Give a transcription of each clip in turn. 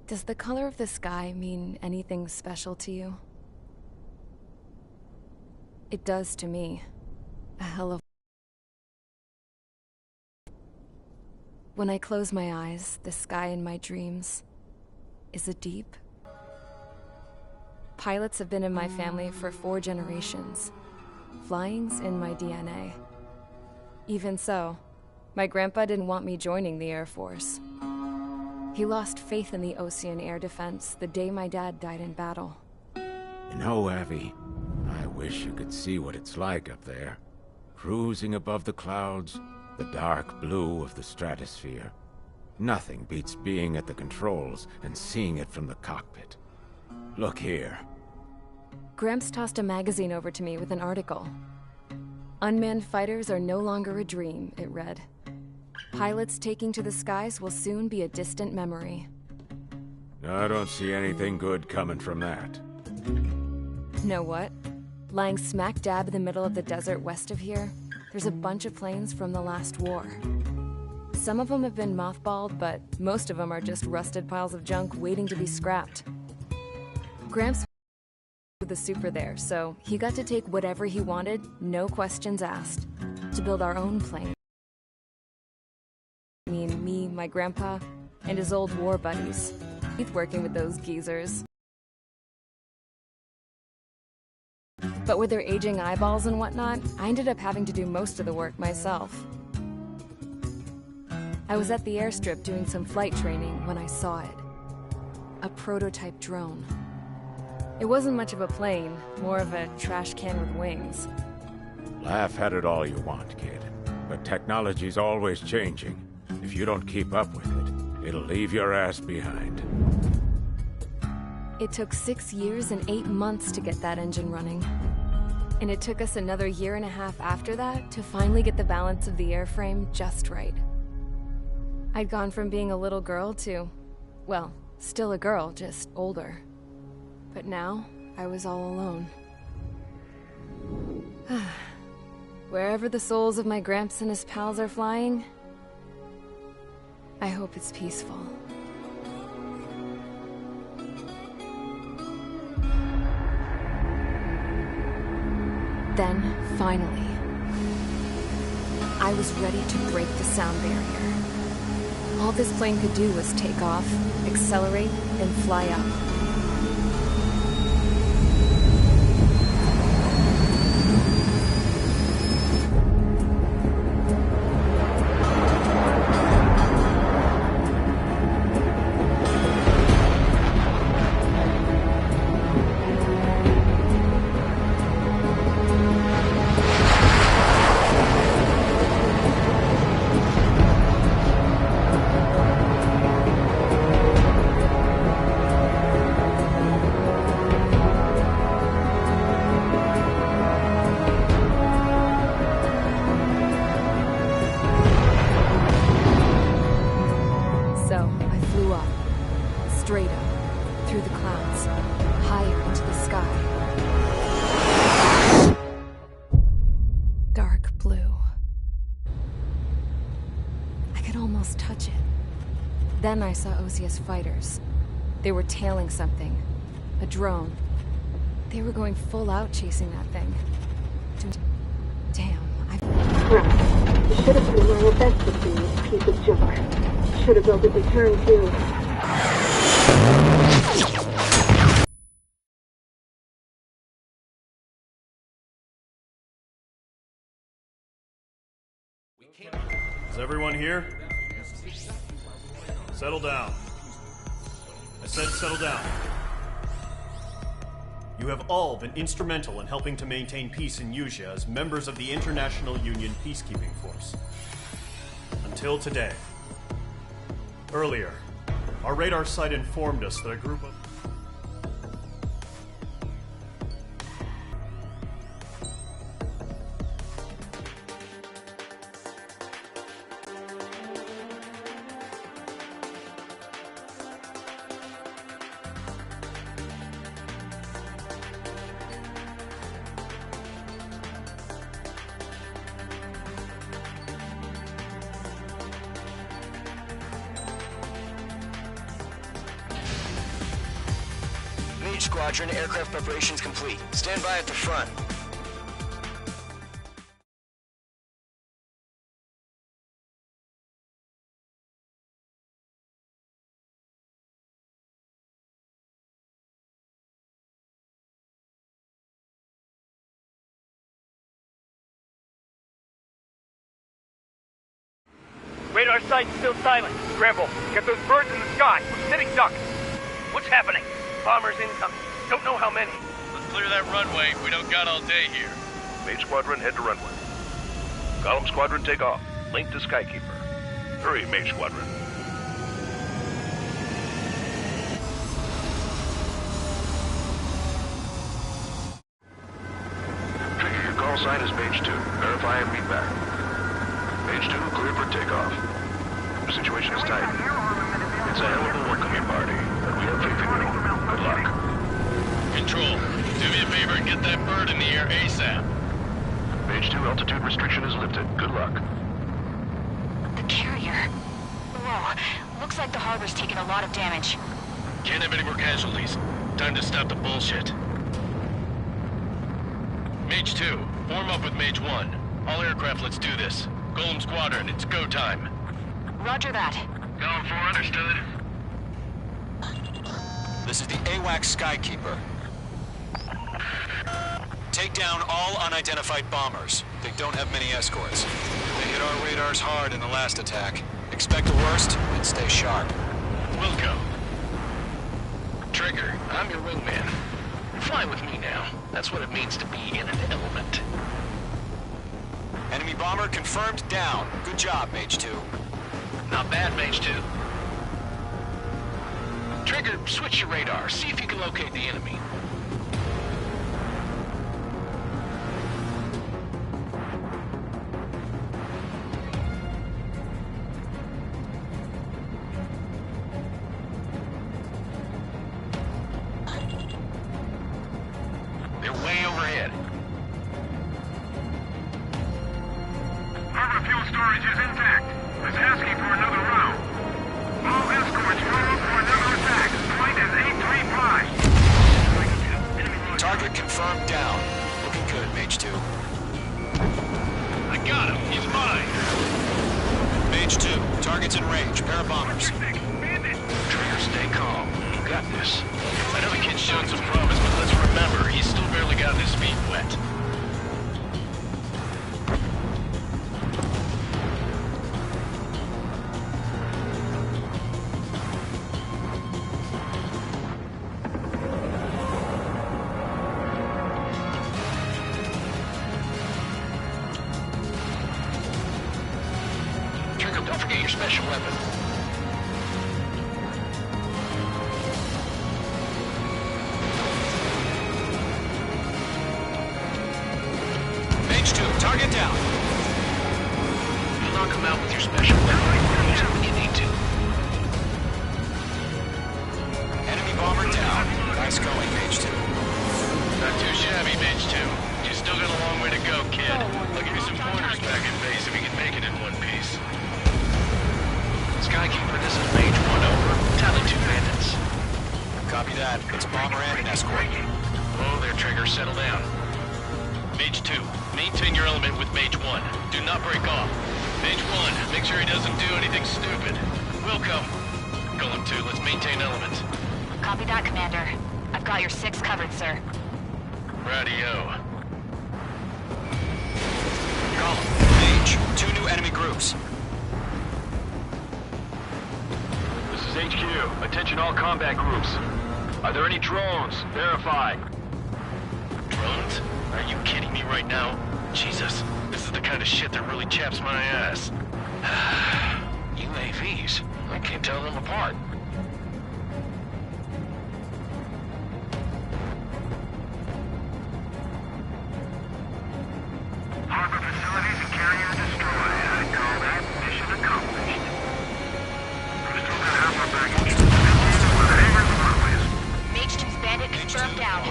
Does the color of the sky mean anything special to you? It does to me. A hell of... When I close my eyes, the sky in my dreams is a deep. Pilots have been in my family for 4 generations. Flying's in my DNA. Even so, my grandpa didn't want me joining the Air Force. He lost faith in the Osean air defense the day my dad died in battle. You know, Abby, I wish you could see what it's like up there. Cruising above the clouds, the dark blue of the stratosphere. Nothing beats being at the controls and seeing it from the cockpit. Look here. Gramps tossed a magazine over to me with an article. Unmanned fighters are no longer a dream, it read. Pilots taking to the skies will soon be a distant memory. I don't see anything good coming from that. Know what? Lying smack dab in the middle of the desert west of here, there's a bunch of planes from the last war. Some of them have been mothballed, but most of them are just rusted piles of junk waiting to be scrapped. Gramps was the super there, so he got to take whatever he wanted, no questions asked, to build our own plane. I mean, me, my grandpa, and his old war buddies. He's working with those geezers. But with their aging eyeballs and whatnot, I ended up having to do most of the work myself. I was at the airstrip doing some flight training when I saw it. A prototype drone. It wasn't much of a plane, more of a trash can with wings. Laugh at it all you want, kid. But technology's always changing. If you don't keep up with it, it'll leave your ass behind. It took 6 years and 8 months to get that engine running. And it took us another 1.5 years after that to finally get the balance of the airframe just right. I'd gone from being a little girl to, well, still a girl, just older. But now, I was all alone. Wherever the souls of my Gramps and his pals are flying, I hope it's peaceful. Then, finally, I was ready to break the sound barrier. All this plane could do was take off, accelerate, and fly up. Straight up, through the clouds, higher into the sky. Dark blue. I could almost touch it. Then I saw Osius fighters. They were tailing something. A drone. They were going full out chasing that thing. Damn, Right. You should have been where your best would be, you piece of junk. Should have built a return too. Is everyone here? Settle down. I said settle down. You have all been instrumental in helping to maintain peace in Usea as members of the International Union Peacekeeping Force. Until today. Earlier, our radar site informed us that a group of... Mage Squadron, aircraft preparations complete. Stand by at the front. Radar site's still silent. Scramble. Get those birds in the sky. We're sitting ducks. What's happening? Bombers incoming. Don't know how many. Let's clear that runway. We don't got all day here. Mage Squadron, head to runway. Golem Squadron, take off. Link to Skykeeper. Hurry, Mage Squadron. Trigger, your call sign is Mage 2. Verify and meet back. Mage 2, clear for takeoff. The situation is tight. It's a hell of a welcoming party, but we have faith in you. Good luck. Control, do me a favor and get that bird in the air ASAP. Mage 2, altitude restriction is lifted. Good luck. The carrier. Whoa. Looks like the harbor's taken a lot of damage. Can't have any more casualties. Time to stop the bullshit. Mage 2, form up with Mage 1. All aircraft, let's do this. Golem Squadron, it's go time. Roger that. Golem 4, understood. This is the AWACS Skykeeper. Take down all unidentified bombers. They don't have many escorts. They hit our radars hard in the last attack. Expect the worst and stay sharp. Wilco. Trigger, I'm your wingman. Fly with me now. That's what it means to be in an element. Enemy bomber confirmed down. Good job, Mage 2. Not bad, Mage 2. Trigger, switch your radar. See if you can locate the enemy. They're way overhead. Harbor fuel storage is intact. It's asking for another round. All escorts roll up for another attack. Flight is 835. Target confirmed down. Looking good, Mage 2. I got him. He's mine. Mage 2, target's in range. Pair of bombers. Trigger, stay calm. You got this. I know the kid's shown some promise, but let's remember, he's still barely gotten his feet wet. Trigger, don't forget your special weapon. Mage 2, target down. You'll knock him out with your special weapon. Use it when you need to. Enemy bomber down. Nice going, Mage 2. Not too shabby, Mage 2. You still got a long way to go, kid. I'll give you some pointers back in base if you can make it in one piece. Skykeeper, this is Mage 1, over. Tally 2 bandits. Copy that. It's a bomber and an escort. Whoa there, Trigger. Settle down. Mage 2, maintain your element with Mage 1. Do not break off. Mage 1, make sure he doesn't do anything stupid. Wilco. Golem 2, let's maintain element. Copy that, Commander. I've got your 6 covered, sir. Radio. Golem, Mage, 2 new enemy groups. This is HQ. Attention all combat groups. Are there any drones? Verify. Drones? Are you kidding me right now? Jesus, this is the kind of shit that really chaps my ass. UAVs. I can't tell them apart. Harbor facilities and carrier destroyed. I call that mission accomplished. We've still got half our baggage. With the hangars and runways. Mage 2's bandit confirmed down.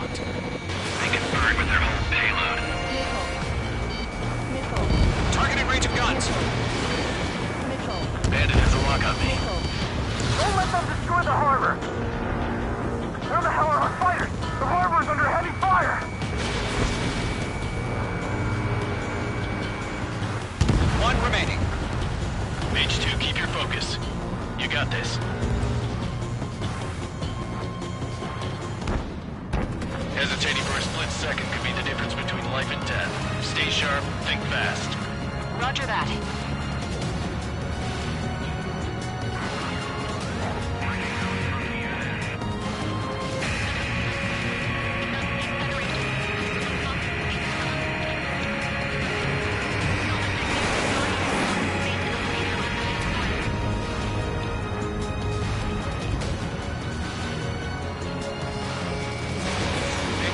They get burned with their whole payload. Targeting range of guns. Bandit has a lock on me. Don't let them destroy the harbor. Where the hell are our fighters? focus. You got this. Hesitating for a split second could be the difference between life and death. Stay sharp, think fast. Roger that.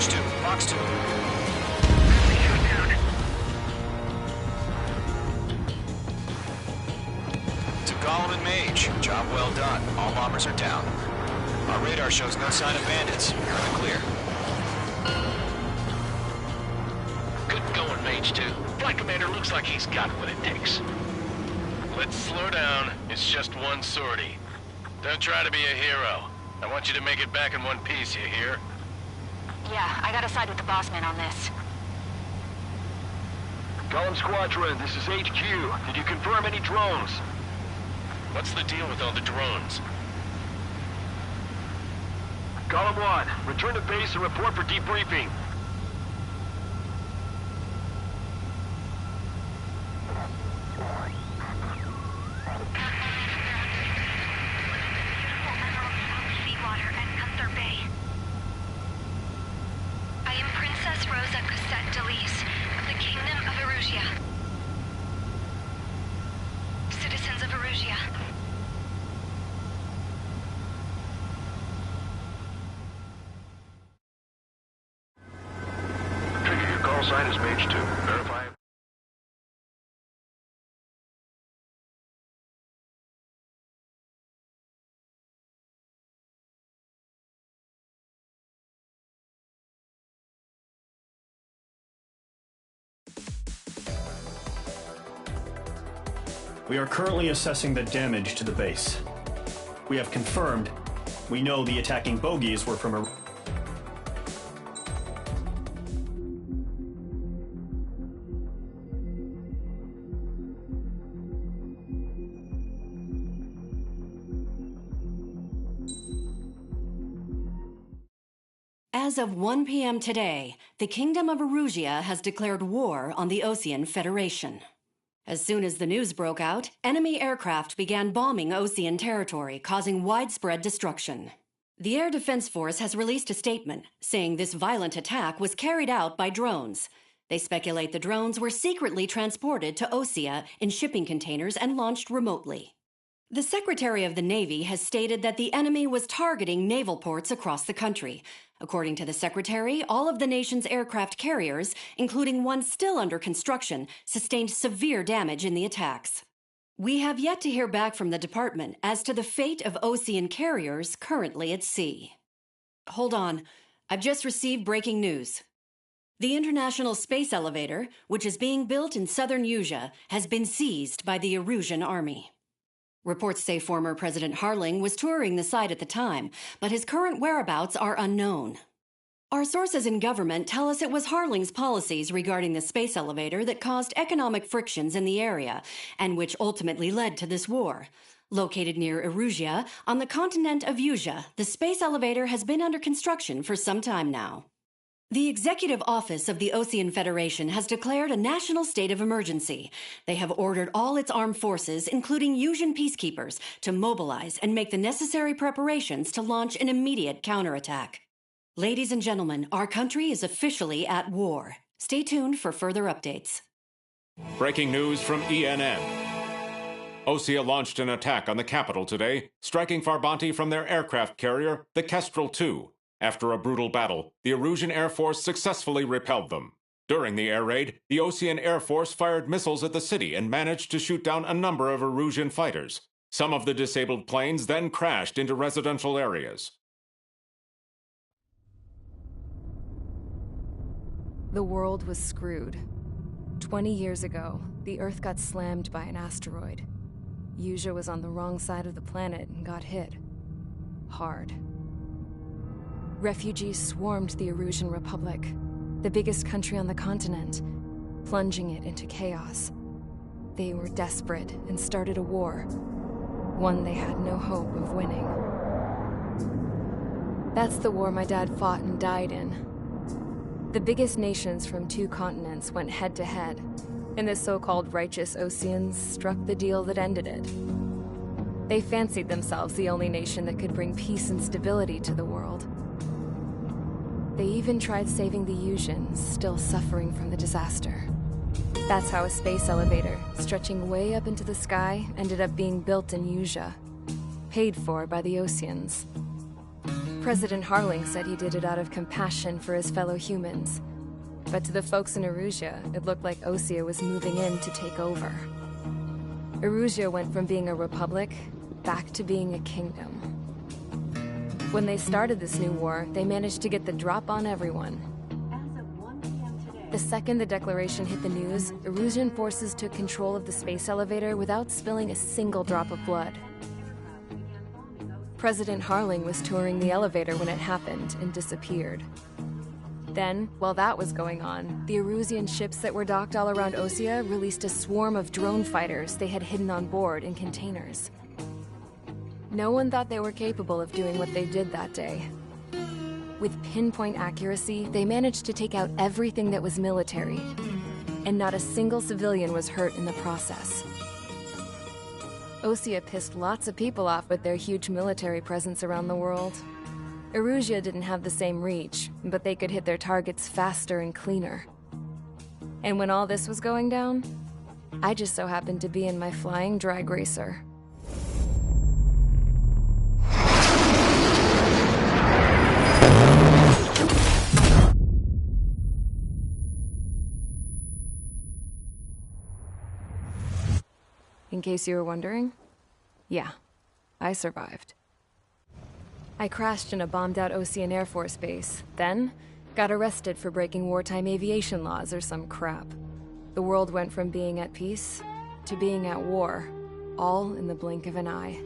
H2, Box 2. To Gollum and Mage, job well done. All bombers are down. Our radar shows no sign of bandits. You're in the clear. Good going, Mage 2. Flight Commander looks like he's got what it takes. Let's slow down. It's just one sortie. Don't try to be a hero. I want you to make it back in one piece, you hear? Yeah, I gotta side with the boss man on this. Gollum Squadron, this is HQ. Did you confirm any drones? What's the deal with all the drones? Gollum 1, return to base and report for debriefing. Seawater and Gunther Bay. I am Princess Rosa Cosette Delise of the Kingdom of Erusia. Citizens of Erusia. Trigger, your call sign is Mage 2. Verify. We are currently assessing the damage to the base. We have confirmed we know the attacking bogies were from a... As of 1 p.m. today, the Kingdom of Erusia has declared war on the Osean Federation. As soon as the news broke out, enemy aircraft began bombing Osean territory, causing widespread destruction. The Air Defense Force has released a statement saying this violent attack was carried out by drones. They speculate the drones were secretly transported to Osea in shipping containers and launched remotely. The Secretary of the Navy has stated that the enemy was targeting naval ports across the country. According to the Secretary, all of the nation's aircraft carriers, including one still under construction, sustained severe damage in the attacks. We have yet to hear back from the department as to the fate of Osean carriers currently at sea. Hold on. I've just received breaking news. The International Space Elevator, which is being built in southern Usea, has been seized by the Erusian Army. Reports say former President Harling was touring the site at the time, but his current whereabouts are unknown. Our sources in government tell us it was Harling's policies regarding the space elevator that caused economic frictions in the area, and which ultimately led to this war. Located near Erusia, on the continent of Usea, the space elevator has been under construction for some time now. The Executive Office of the Osean Federation has declared a national state of emergency. They have ordered all its armed forces, including Usian peacekeepers, to mobilize and make the necessary preparations to launch an immediate counterattack. Ladies and gentlemen, our country is officially at war. Stay tuned for further updates. Breaking news from ENN. Osea launched an attack on the capital today, striking Farbanti from their aircraft carrier, the Kestrel II. After a brutal battle, the Erusian Air Force successfully repelled them. During the air raid, the Osean Air Force fired missiles at the city and managed to shoot down a number of Erusian fighters. Some of the disabled planes then crashed into residential areas. The world was screwed. 20 years ago, the Earth got slammed by an asteroid. Usea was on the wrong side of the planet and got hit. Hard. Refugees swarmed the Erusian Republic, the biggest country on the continent, plunging it into chaos. They were desperate and started a war. one they had no hope of winning. That's the war my dad fought and died in. The biggest nations from 2 continents went head-to-head, and the so-called righteous Oseans struck the deal that ended it. They fancied themselves the only nation that could bring peace and stability to the world. They even tried saving the Yusians, still suffering from the disaster. That's how a space elevator, stretching way up into the sky, ended up being built in Usea, paid for by the Oseans. President Harling said he did it out of compassion for his fellow humans. But to the folks in Erusea, it looked like Osea was moving in to take over. Erusea went from being a republic back to being a kingdom. When they started this new war, they managed to get the drop on everyone. The second the declaration hit the news, Erusian forces took control of the space elevator without spilling a single drop of blood. President Harling was touring the elevator when it happened and disappeared. Then, while that was going on, the Erusian ships that were docked all around Osea released a swarm of drone fighters they had hidden on board in containers. No one thought they were capable of doing what they did that day. With pinpoint accuracy, they managed to take out everything that was military, and not a single civilian was hurt in the process. Osea pissed lots of people off with their huge military presence around the world. Erusea didn't have the same reach, but they could hit their targets faster and cleaner. And when all this was going down, I just so happened to be in my flying drag racer. In case you were wondering, yeah, I survived. I crashed in a bombed-out Osean Air Force base, then got arrested for breaking wartime aviation laws or some crap. The world went from being at peace to being at war, all in the blink of an eye.